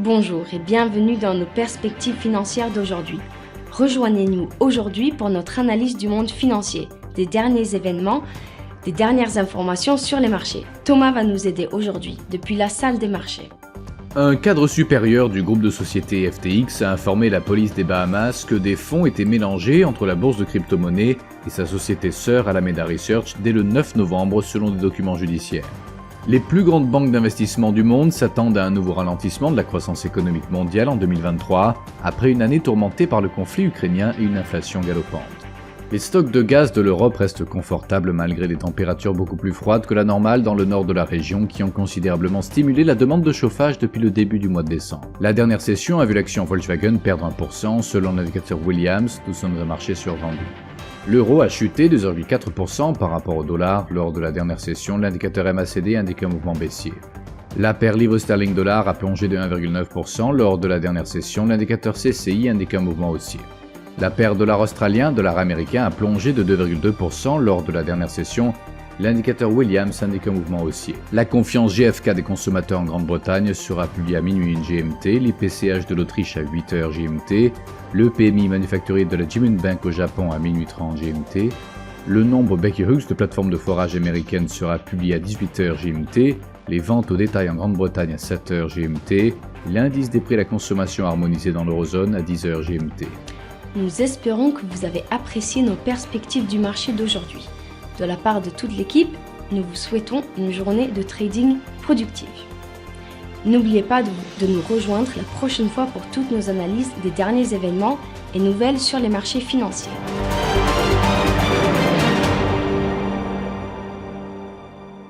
Bonjour et bienvenue dans nos perspectives financières d'aujourd'hui. Rejoignez-nous aujourd'hui pour notre analyse du monde financier, des derniers événements, des dernières informations sur les marchés. Thomas va nous aider aujourd'hui depuis la salle des marchés. Un cadre supérieur du groupe de sociétés FTX a informé la police des Bahamas que des fonds étaient mélangés entre la bourse de crypto-monnaies et sa société sœur Alameda Research dès le 9 novembre selon des documents judiciaires. Les plus grandes banques d'investissement du monde s'attendent à un nouveau ralentissement de la croissance économique mondiale en 2023, après une année tourmentée par le conflit ukrainien et une inflation galopante. Les stocks de gaz de l'Europe restent confortables malgré des températures beaucoup plus froides que la normale dans le nord de la région qui ont considérablement stimulé la demande de chauffage depuis le début du mois de décembre. La dernière session a vu l'action Volkswagen perdre 1% selon l'indicateur Williams, nous sommes un marché survendu. L'euro a chuté 2,4% par rapport au dollar lors de la dernière session, l'indicateur MACD indique un mouvement baissier. La paire livre-sterling-dollar a plongé de 1,9% lors de la dernière session, l'indicateur CCI indique un mouvement haussier. La paire dollar australien, dollar américain a plongé de 2,2% lors de la dernière session, l'indicateur Williams indique un mouvement haussier. La confiance GfK des consommateurs en Grande-Bretagne sera publiée à minuit GMT, l'IPCH de l'Autriche à 8h GMT, le PMI manufacturier de la Jimin Bank au Japon à minuit 30 GMT, le nombre Baker Hughes de plateformes de forage américaines sera publié à 18h GMT, les ventes au détail en Grande-Bretagne à 7h GMT, l'indice des prix à la consommation harmonisé dans l'eurozone à 10h GMT. Nous espérons que vous avez apprécié nos perspectives du marché d'aujourd'hui. De la part de toute l'équipe, nous vous souhaitons une journée de trading productive. N'oubliez pas de nous rejoindre la prochaine fois pour toutes nos analyses des derniers événements et nouvelles sur les marchés financiers.